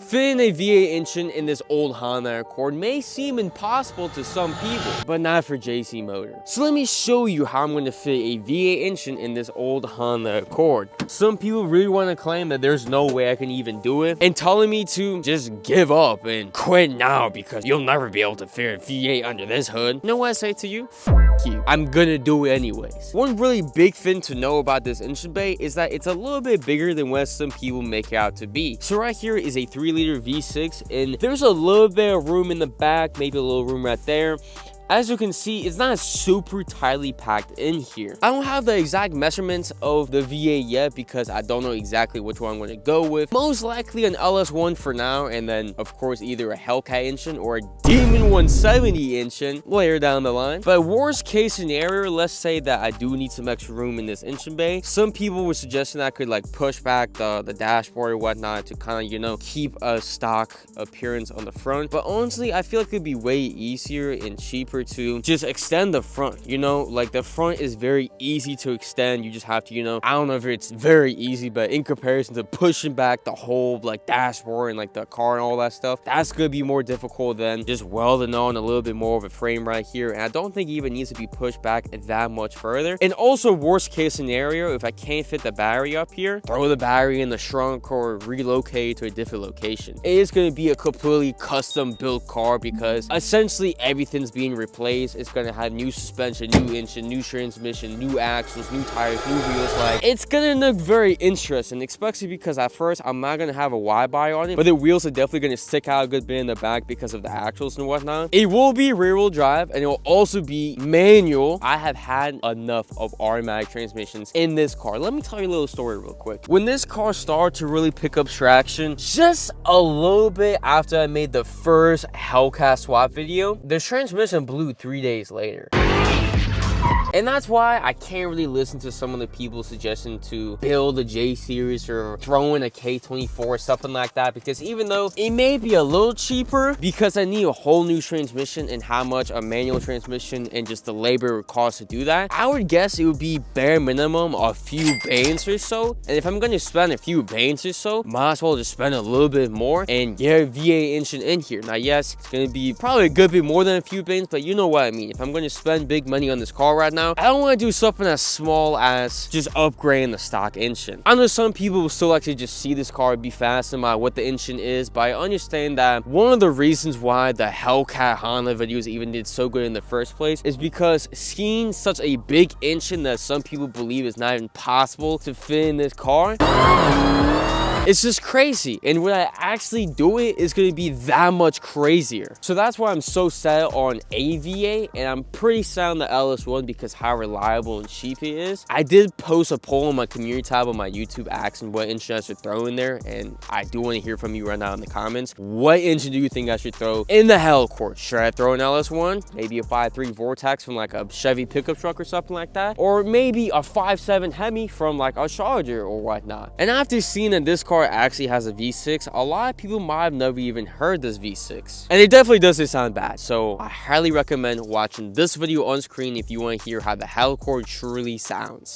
Fitting a V8 engine in this old Honda Accord may seem impossible to some people, but not for JC Motor. So let me show you how I'm going to fit a V8 engine in this old Honda Accord. Some people really want to claim that there's no way I can even do it, and telling me to just give up and quit now because you'll never be able to fit a V8 under this hood. You know what I say to you? F you. I'm gonna do it anyways. One really big thing to know about this engine bay is that it's a little bit bigger than what some people make it out to be. So right here is a 3-liter V6, and there's a little bit of room in the back, maybe a little room right there. As you can see, it's not super tightly packed in here. I don't have the exact measurements of the V8 yet because I don't know exactly which one I'm going to go with. Most likely an LS1 for now, and then of course either a Hellcat engine or a Demon 170 engine later down the line. But worst case scenario, let's say that I do need some extra room in this engine bay. Some people were suggesting I could like push back the dashboard or whatnot to kind of, you know, keep a stock appearance on the front. But honestly, I feel like it'd be way easier and cheaper to just extend the front. You know, like the front is very easy to extend. You just have to, you know, I don't know if it's very easy, but in comparison to pushing back the whole like dashboard and like the car and all that stuff, that's gonna be more difficult than just welding on a little bit more of a frame right here. And I don't think it even needs to be pushed back that much further. And also, worst case scenario, if I can't fit the battery up here, throw the battery in the trunk or relocate to a different location. It is going to be a completely custom built car because essentially everything's being replaced. It's going to have new suspension, new engine, new transmission, new axles, new tires, new wheels. Like, it's going to look very interesting, especially because at first I'm not going to have a wide body on it, but the wheels are definitely going to stick out a good bit in the back because of the axles and whatnot. It will be rear wheel drive and it will also be manual. I have had enough of automatic transmissions in this car. Let me tell you a little story real quick. When this car started to really pick up traction, just a little bit after I made the first Hellcat swap video, the transmission blew 3 days later. And that's why I can't really listen to some of the people suggesting to build a J series or throw in a K24 or something like that, because even though it may be a little cheaper because I need a whole new transmission and how much a manual transmission and just the labor would cost to do that, I would guess it would be bare minimum a few bands or so. And if I'm going to spend a few bands or so, might as well just spend a little bit more and get a V8 engine in here. Now yes, it's going to be probably a good bit more than a few bands, but you know what I mean. If I'm going to spend big money on this car right now, I don't want to do something as small as just upgrading the stock engine. I know some people will still like to just see this car be fascinated by what the engine is, but I understand that one of the reasons why the Hellcat Honda videos even did so good in the first place is because seeing such a big engine that some people believe is not even possible to fit in this car, it's just crazy. And when I actually do it, it's going to be that much crazier. So that's why I'm so set on a V8, and I'm pretty set on the LS1 because how reliable and cheap it is. I did post a poll on my community tab on my YouTube asking what engine I should throw in there, and I do want to hear from you right now in the comments. What engine do you think I should throw in the Hellcord? Should I throw an LS1? Maybe a 5.3 Vortex from like a Chevy pickup truck or something like that? Or maybe a 5.7 Hemi from like a Charger or whatnot? And after seeing that this car actually has a V6, a lot of people might have never even heard this V6, and it definitely doesn't sound bad. So I highly recommend watching this video on screen if you want to hear how the Hellcord truly sounds.